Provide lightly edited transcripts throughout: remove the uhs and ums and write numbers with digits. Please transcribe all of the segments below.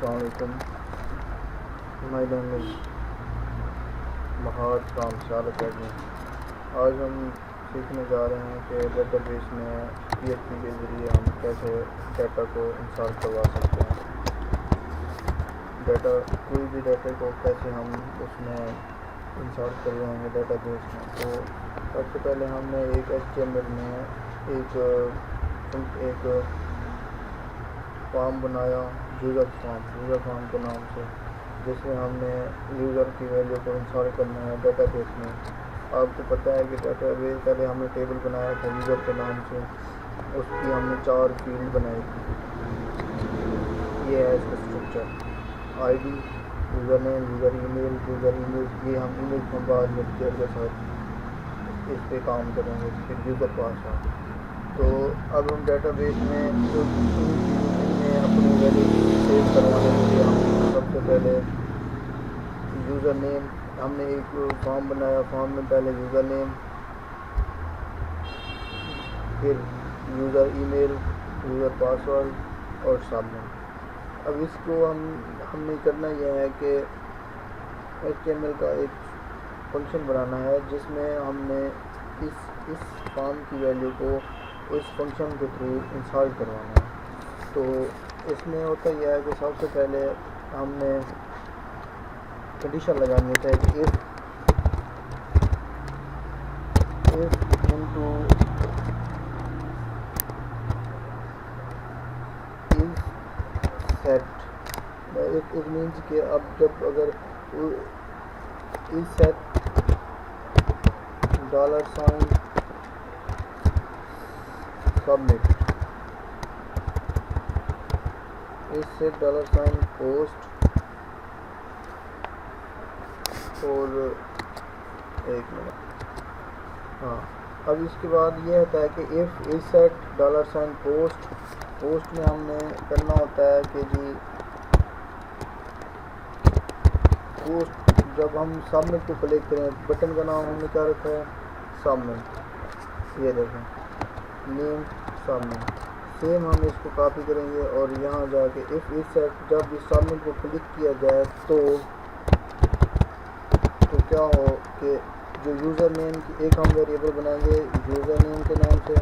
अस्सलाम वालेकुम। My name is Mahad from Shaal academy. आज हम सीखने जा रहे हैं कि डेटाबेस में PHP के ज़रिए हम कैसे डाटा को इंस्टॉल करवा सकते हैं। कोई भी डाटा को कैसे हम उसमें इंस्टॉल करवाएंगे डेटाबेस में। तो सबसे पहले हमने एक HTML में एक फॉर्म बनाया, यूज़र फॉर्म के नाम से, जिसमें हमने यूज़र की वैल्यू को इंस्टॉल करना है डेटाबेस में। आपको पता है कि डेटाबेस पहले हमने टेबल बनाया था यूज़र के नाम से, उसकी हमने 4 फील्ड बनाई थी। ये है इसका structure. ID, user name, user email, ये हम ईमेल को बाद में डिटेल के साथ इस पर काम करेंगे। फिर यूज़र पासवर्ड। तो अब हम डेटाबेस में जो अपनी वैल्यू सेव करवाने के लिए हम सबसे पहले यूज़र नेम, हमने एक फॉर्म बनाया। फॉर्म में पहले यूज़र नेम, फिर यूज़र ईमेल, यूज़र पासवर्ड और सबमिट। अब इसको हमने करना यह है कि HTML का एक फंक्शन बनाना है जिसमें हमने इस फॉर्म की वैल्यू को इस फंक्शन के थ्रू इंस्टॉल करवाना है। तो इसमें होता यह है कि सबसे पहले हमने कंडीशन लगानी होता है कि if into is set. It means कि अब जब अगर इज सेट $, सबमिट, इससे $, पोस्ट और एक मिनट, हाँ। अब इसके बाद ये होता है कि इफ़ इज सेट $, पोस्ट में हमने करना होता है कि जी पोस्ट जब हम सबमिट को क्लिक करें, बटन का नाम हमने क्या रखा है, सबमिट। ये देखें, नेम सबमिट। सेम हम इसको कॉपी करेंगे और यहाँ जाके इफ़ इज सेट, जब इस सबमिट को क्लिक किया जाए तो क्या हो कि जो यूज़र नेम की एक हम वेरिएबल बनाएंगे यूज़र नेम के नाम से।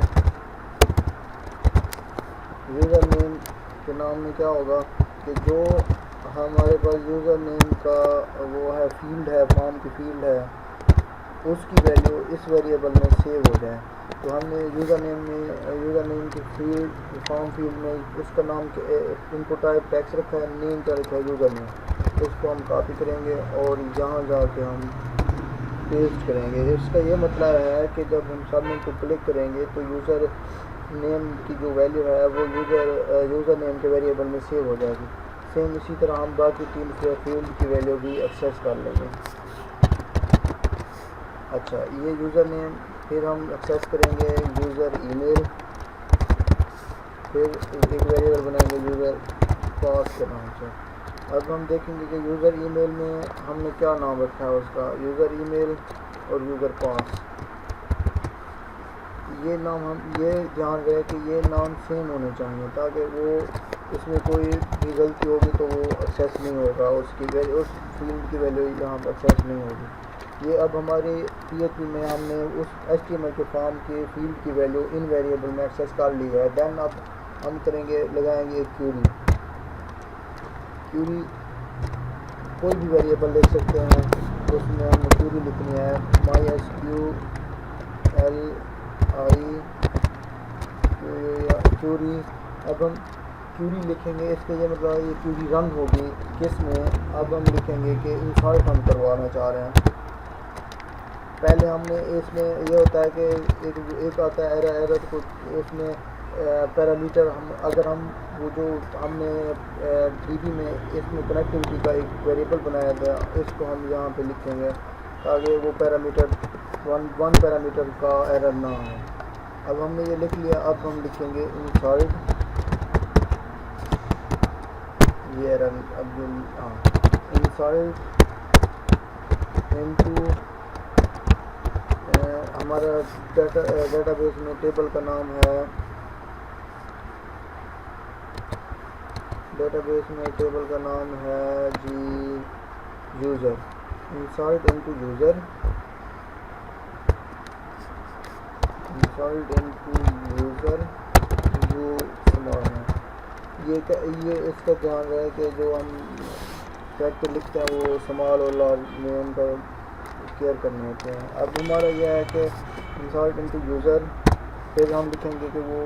यूज़र नेम के नाम में क्या होगा कि जो हमारे पास यूज़र नेम का वो है फील्ड है, फॉर्म की फील्ड है, उसकी वैल्यू इस वेरिएबल में सेव हो जाए। तो हमने यूज़र नेम की फील्ड, फॉर्म फील्ड में उसका नाम इनपुट टाइप टेक्स्ट रखा है, नेम क्या रखा है, यूज़र नेम। इसको हम कॉपी करेंगे और यहाँ जाके हम पेस्ट करेंगे। इसका ये मतलब है कि जब हम सबमिट को क्लिक करेंगे तो यूज़र नेम की जो वैल्यू है वो यूज़र नेम के वेरिएबल में सेव हो जाएगी। सेम इसी तरह हम बाकी 3 फील्ड की वैल्यू भी एक्सेस कर लेंगे। अच्छा, ये यूज़र नेम, फिर हम एक्सेस करेंगे यूज़र ईमेल, फिर एक वेरिएबल बनाएंगे यूज़र पास के नाम से। अब हम देखेंगे कि यूज़र ईमेल में हमने क्या नाम रखा है उसका, यूज़र ईमेल और यूज़र पास। ये नाम हम ये ध्यान रहे कि ये नाम सेम होने चाहिए ताकि वो इसमें कोई भी गलती होगी तो वो एक्सेस नहीं होगा, उस फील्ड की वैल्यू यहाँ पर एक्सेस नहीं होगी। ये अब हमारे PHP में हमने उस HTML के फॉर्म के फील्ड की वैल्यू इन वेरिएबल में एक्सेस कर ली है। देन अब हम लगाएंगे एक क्यूरी। कोई भी वेरिएबल लिख सकते हैं, उसमें हमने क्यूरी लिखनी है MySQLi क्यूरी। अब हम क्यूरी लिखेंगे, इसके ये मतलब ये क्यूरी रन होगी किसमें, अब हम लिखेंगे कि इंसर्ट हम करवाना चाह रहे हैं। पहले हमने इसमें ये होता है कि एक आता है एरर को, उसमें पैरामीटर अगर हम वो जो हमने DB में इसमें कनेक्टिविटी का एक वेरिएबल बनाया था, इसको हम यहाँ पे लिखेंगे ताकि वो पैरामीटर वन पैरामीटर का एरर ना हो। अब हमने ये लिख लिया। अब हम लिखेंगे इंसर्ट, ये एरर इंसर्ट इनटू, हमारा डेटाबेस में टेबल का नाम है डेटाबेस में टेबल का नाम है G user, insert into user, insert into user जो समान है। ये इसका ध्यान रहे कि जो हम कैरेक्टर लिखते हैं वो स्मॉल और लार्ज में उनका केयर करने होते हैं। अब हमारा यह है कि इंसर्ट इनटू यूज़र, फिर हम लिखेंगे कि वो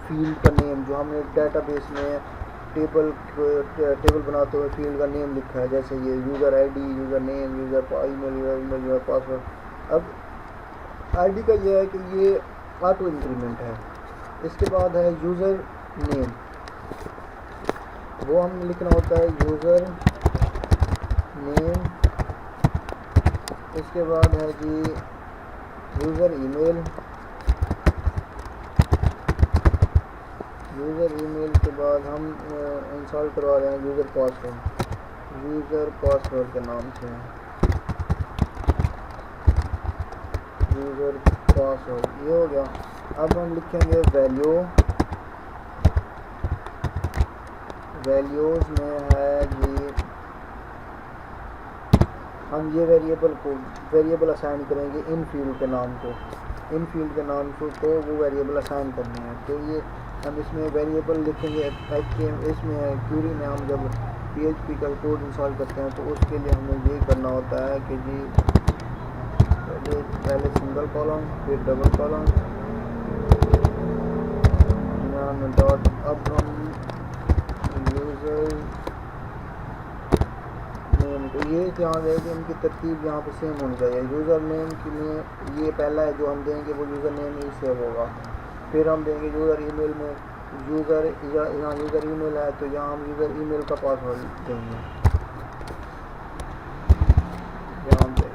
फील्ड का नेम जो हमने डेटाबेस में टेबल बनाते हुए फील्ड का नेम लिखा है, जैसे ये user ID, user name, user email, user password. अब आईडी का ये है कि ये ऑटो इंक्रीमेंट है। इसके बाद है यूज़र नेम, वो हमने लिखना होता है यूज़र नेम। इसके बाद है G user email, user email के बाद हम इंस्टॉल करवा रहे हैं यूज़र पासवर्ड, यूज़र पासवर्ड के नाम से यूज़र पासवर्ड, ये हो गया। अब हम लिखेंगे वैल्यू, वैल्यूज़ में है जी हम ये वेरिएबल असाइन करेंगे इन फील्ड के नाम को, इन फील्ड के नाम को वो वेरिएबल असाइन करने हैं। तो ये हम इसमें वेरिएबल लिखेंगे इसमें क्यूरी में हम जब PHP का कोड इंस्टॉल करते हैं तो उसके लिए हमें ये करना होता है कि जी पहले सिंगल कॉलम फिर डबल कॉलम डॉट। अब हम यूज़र नेम को ये ध्यान रहे कि इनकी तरतीब यहाँ पे सेम होनी चाहिए। यूज़र नेम के लिए ये पहला है जो हम देंगे वो यूज़र नेम ही सेव होगा। फिर हम देंगे यूज़र ईमेल में यहाँ यूज़र ईमेल है तो यहाँ हम यूज़र ईमेल का पासवर्ड देंगे। यहाँ पे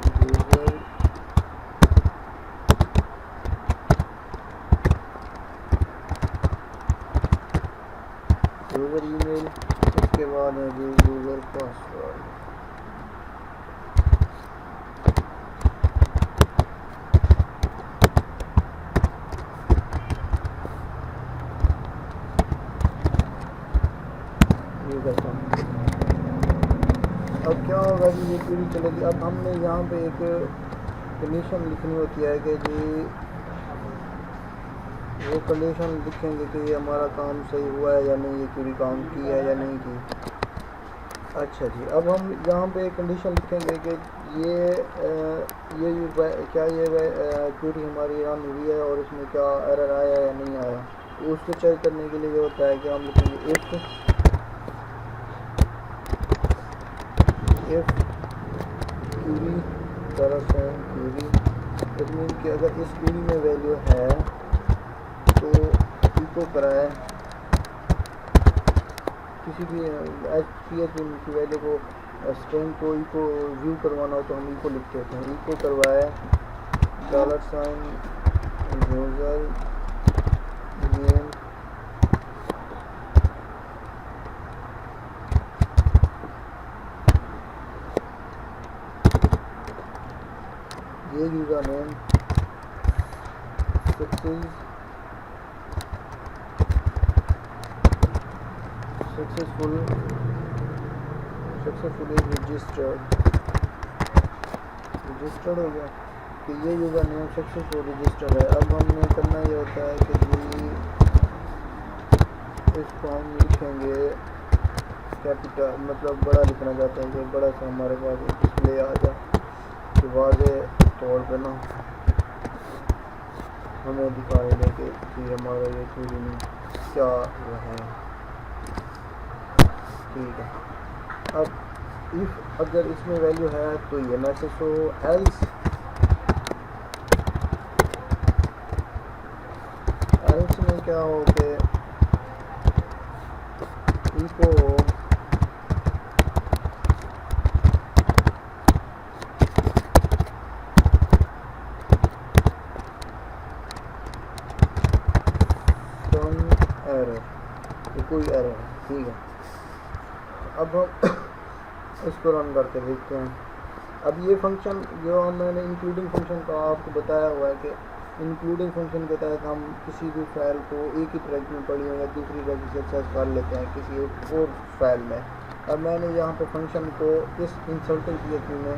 यूज़र ईमेल, इसके बाद है जी यूज़र पासवर्ड। अब क्या होगा जी ये क्वेरी चलेगी। अब हमने यहाँ पे एक कंडीशन लिखनी होती है कि जी वो कंडीशन लिखेंगे कि ये हमारा काम सही हुआ है या नहीं, ये क्वेरी काम की है या नहीं की। अच्छा जी, अब हम यहाँ पे एक कंडीशन लिखेंगे कि क्या ये क्वेरी हमारी रन हुई है और इसमें क्या एरर आया या नहीं आया। तो उसको चेक करने के लिए ये होता है कि हम लिखेंगे इफ क्वेरी तरफ है क्वेरी, इट मीन कि अगर इस क्वेरी में वैल्यू है तो इको कराए किसी भी PHP की वैल्यू को स्ट्रिंग को इको व्यू करवाना हो तो हम इको लिखते होते हैं। इको करवाए $, यूज़र नेम, ये यूज़र नेम सक्सेसफुली रजिस्टर्ड हो गया कि ये यूज़र नेम सक्सेसफुल रजिस्टर्ड है। अब हमने करना ये होता है कि जी इसको हम लिखेंगे कैपिटल, मतलब बड़ा लिखना चाहते हैं कि बड़ा सा हमारे पास एक डिस्प्ले आ जाए कि वाज़ेह तौर पे ना हमें दिखा दें कि हमारा ये क्वेरी में क्या है। ठीक है, अब इफ़ अगर इसमें वैल्यू है तो ये मैसेज हो, एल्स में क्या हो कि इको एरर, कोई एरर है। ठीक है, अब हम इसको रन करके देखते हैं। अब ये फंक्शन जो मैंने इंक्लूडिंग फंक्शन का आपको बताया हुआ है कि इंक्लूडिंग फंक्शन के तहत हम किसी भी फाइल को एक ही ट्रैक में पड़ी हो या दूसरी ट्रैक से एक्सेस कर लेते हैं किसी एक और फाइल में। अब मैंने यहाँ पे फंक्शन को इस इंसर्टिंग PHP में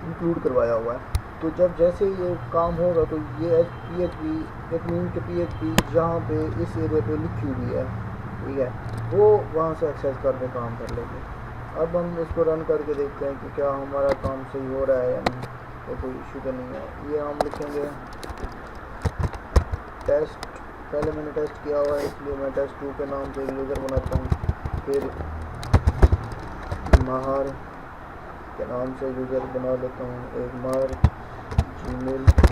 इंक्लूड करवाया हुआ है। तो जब जैसे ये काम होगा तो ये PHP एक मीन के PHP जहाँ पे इस एरिया पे लिखी हुई है, ठीक है, वो वहाँ से एक्सेस करके काम कर लेंगे। अब हम इसको रन करके देखते हैं कि क्या हमारा काम सही हो रहा है या नहीं, तो कोई इशू तो नहीं है। ये हम लिखेंगे टेस्ट, पहले मैंने टेस्ट किया हुआ है इसलिए मैं टेस्ट 2 के नाम से यूज़र बनाता हूँ। फिर माहर के नाम से यूज़र बना लेता हूँ, एक माहर gmail.com,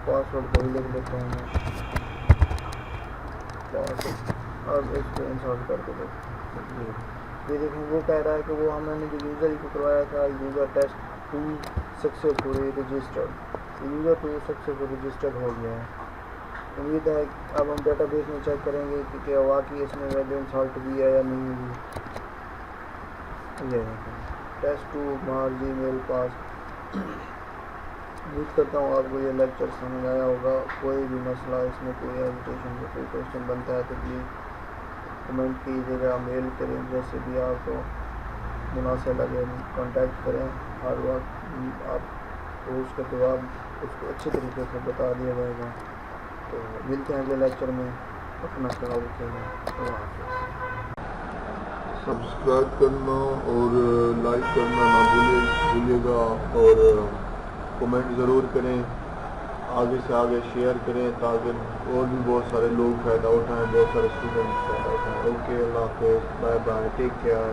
पासवर्ड को ही लिख लेता हूँ मैं। अब इसको इंसर्ट करके देखिए, ये देखें वो कह रहा है कि वो हमने जो यूज़र को करवाया था user test 2 successfully registered, user 2 successfully registered हो गया है। उम्मीद है अब हम डेटाबेस में चेक करेंगे कि क्या वाकई इसमें वैल्यू इंसर्ट हुई है या नहीं हुई। ये टेस्ट 2 मार जीमेल पास। उम्मीद करता हूँ आपको ये लेक्चर समझ आया होगा। कोई भी मसला इसमें कोई एजुकेशन का कोई क्वेश्चन बनता है तो प्लीज़ कमेंट कीजिएगा, मेल करें, जैसे भी आपको मुनासिब लगे कांटेक्ट करें। हर वक्त आपको उसका जवाब उसको अच्छे तरीके से बता दिया जाएगा। तो मिलते हैं अगले लेक्चर में, अपना ख्याल रखिएगा। सब्सक्राइब करना और लाइक करना ना भूलिएगा और कमेंट ज़रूर करें, आगे से आगे शेयर करें ताकि और भी बहुत सारे लोग फ़ायदा उठाएँ, बहुत सारे स्टूडेंट फ़ायदा उठाएँ। ओके, अल्लाह हाफ़िज़, बाय बाय, टेक केयर।